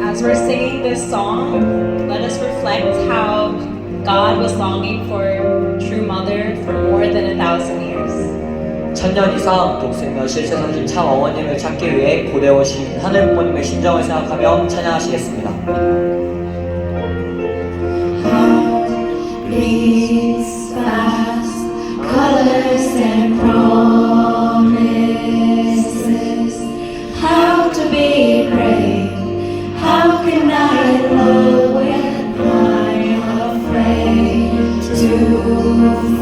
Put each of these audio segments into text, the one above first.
As we're singing this song, let us reflect how God was longing for true mother for more than 1,000 years. 1000년 이상 독생며 실체 성신 참 어머님을 찾기 위해 고대 오신 하늘 부모님의 심정을 생각하며 찬양하시겠습니다. Beats fast, colors and promises. How to be brave? How can I love when I'm afraid to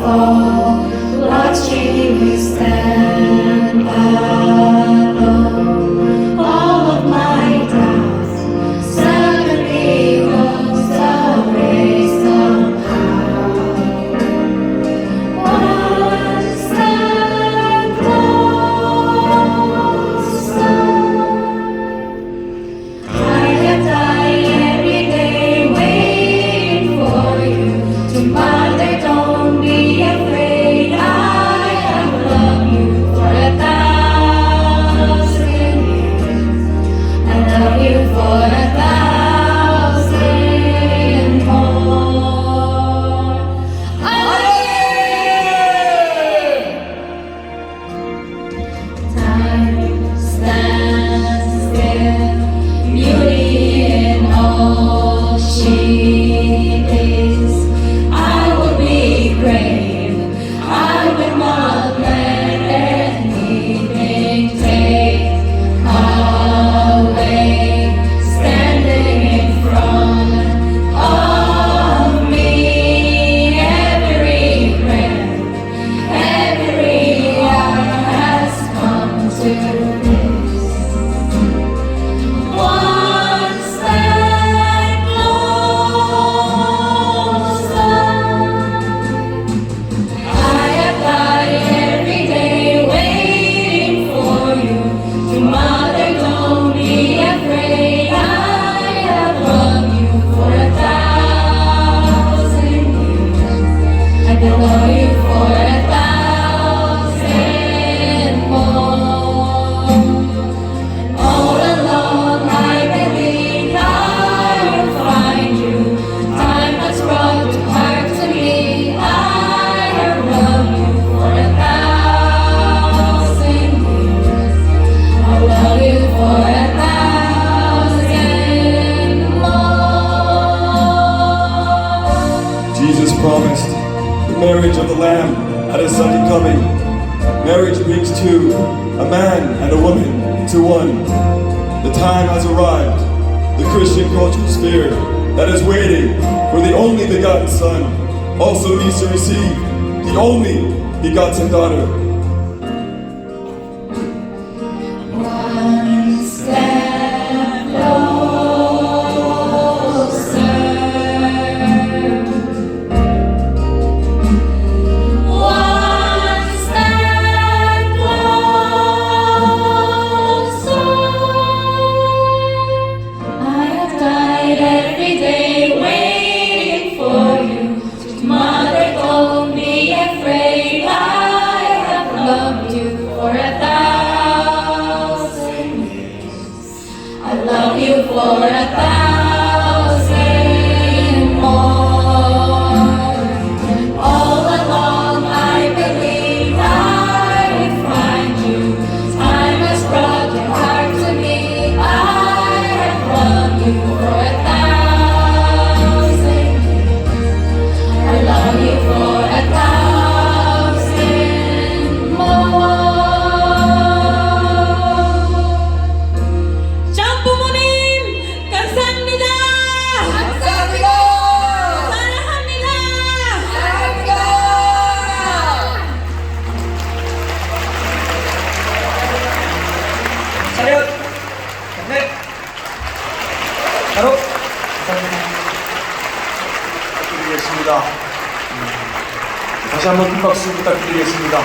fall? Watching you stand alone, all of my doubts suddenly goes away somehow. One step closer. I have died every day waiting for you. To mother, don't be afraid. I have loved you for 1,000 years. I love you for 1,000 more. Time stands still, beauty in all she is. I will be brave. I will not let anything take away. Standing in front of me, every breath, every hour has come to this. One step closer. I have died every day waiting for you. To mother, don't be afraid. I have loved you for 1,000 years. I will love you for 1,000 more. All along I believe I will find you. Time has brought you back to me. I have loved you for 1,000 years. I love you for 1,000 more. Jesus promised the marriage of the Lamb at his second coming. Marriage brings two, a man and a woman, into one. The time has arrived. The Christian cultural spirit that is waiting for the only begotten Son also needs to receive the only begotten daughter. One step closer. One step closer. I have died every day waiting for you. Mother, don't be afraid. I have loved you for 1,000 years. I love you for 1,000 more. All along I believe I will find you. Time has brought you back to me. I have loved you for 1,000 years. I love you for 1,000 more. 전 부모님 감사합니다. 감사합니다. 사랑합니다. 사랑합니다. 차렷! 네! 바로! 부탁드리겠습니다. 다시 한번 큰 박수 부탁드리겠습니다.